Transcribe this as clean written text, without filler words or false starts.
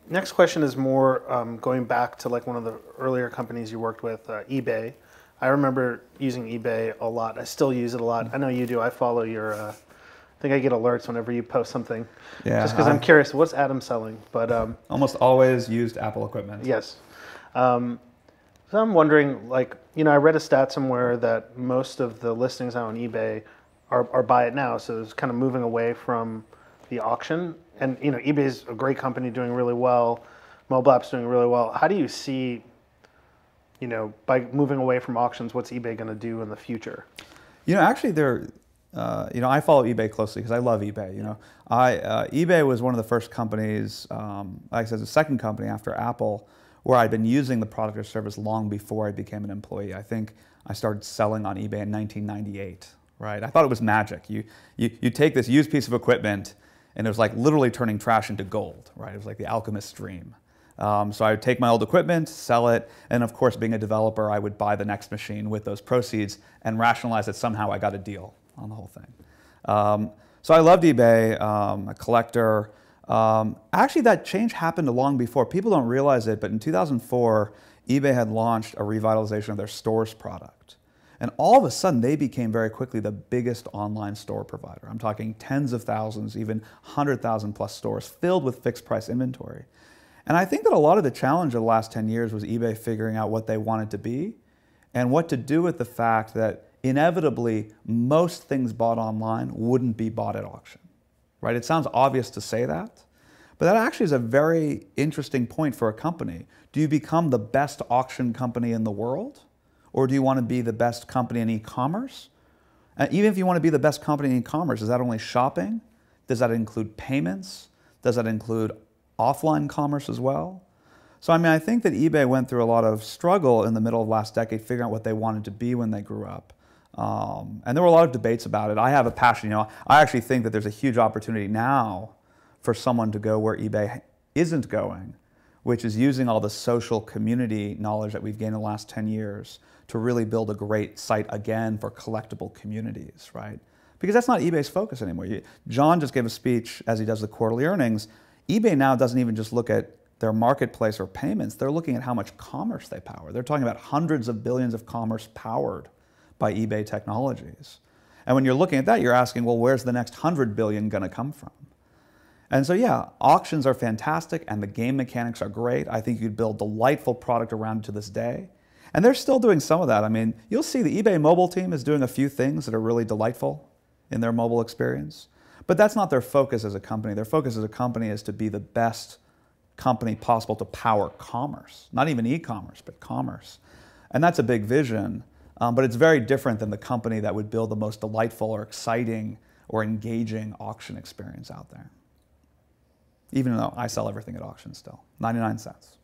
Next question is more going back to like one of the earlier companies you worked with, eBay. I remember using eBay a lot. I still use it a lot. I know you do. I follow your. I think I get alerts whenever you post something. Yeah, Just because I'm curious, what's Adam selling? But almost always used Apple equipment. yes. So I'm wondering, like, I read a stat somewhere that most of the listings out on eBay are buy it now. So it's kind of moving away from the auction. And eBay's a great company doing really well. Mobile app's doing really well. How do you see, by moving away from auctions, what's eBay going to do in the future? Actually, I follow eBay closely because I love eBay. eBay was one of the first companies, like I said, the second company after Apple, where I'd been using the product or service long before I became an employee. I think I started selling on eBay in 1998. Right? I thought it was magic. You take this used piece of equipment, and it was like literally turning trash into gold. Right? It was like the alchemist's dream. So I would take my old equipment, sell it, and of course, being a developer, I would buy the next machine with those proceeds and rationalize that somehow I got a deal on the whole thing. So I loved eBay, a collector. Actually, that change happened long before. People don't realize it, but in 2004, eBay had launched a revitalization of their stores product. And all of a sudden, they became very quickly the biggest online store provider. I'm talking tens of thousands, even 100,000 plus stores filled with fixed price inventory. And I think that a lot of the challenge of the last 10 years was eBay figuring out what they wanted to be and what to do with the fact that inevitably most things bought online wouldn't be bought at auction. Right? It sounds obvious to say that, but that actually is a very interesting point for a company. Do you become the best auction company in the world? Or do you want to be the best company in e-commerce? And even if you want to be the best company in e-commerce, is that only shopping? Does that include payments? Does that include offline commerce as well? So I think that eBay went through a lot of struggle in the middle of last decade figuring out what they wanted to be when they grew up. And there were a lot of debates about it. I have a passion, I actually think that there's a huge opportunity now for someone to go where eBay isn't going, which is using all the social community knowledge that we've gained in the last 10 years to really build a great site again for collectible communities, right? Because that's not eBay's focus anymore. John just gave a speech as he does the quarterly earnings. eBay now doesn't even just look at their marketplace or payments, they're looking at how much commerce they power. They're talking about hundreds of billions of commerce powered by eBay technologies. And when you're looking at that, you're asking, well, where's the next 100 billion gonna come from? And so yeah, auctions are fantastic and the game mechanics are great. I think you could build delightful product around it to this day. And they're still doing some of that. You'll see the eBay mobile team is doing a few things that are really delightful in their mobile experience. But that's not their focus as a company. Their focus as a company is to be the best company possible to power commerce. Not even e-commerce, but commerce. And that's a big vision, but it's very different than the company that would build the most delightful or exciting or engaging auction experience out there. Even though I sell everything at auction still, 99 cents.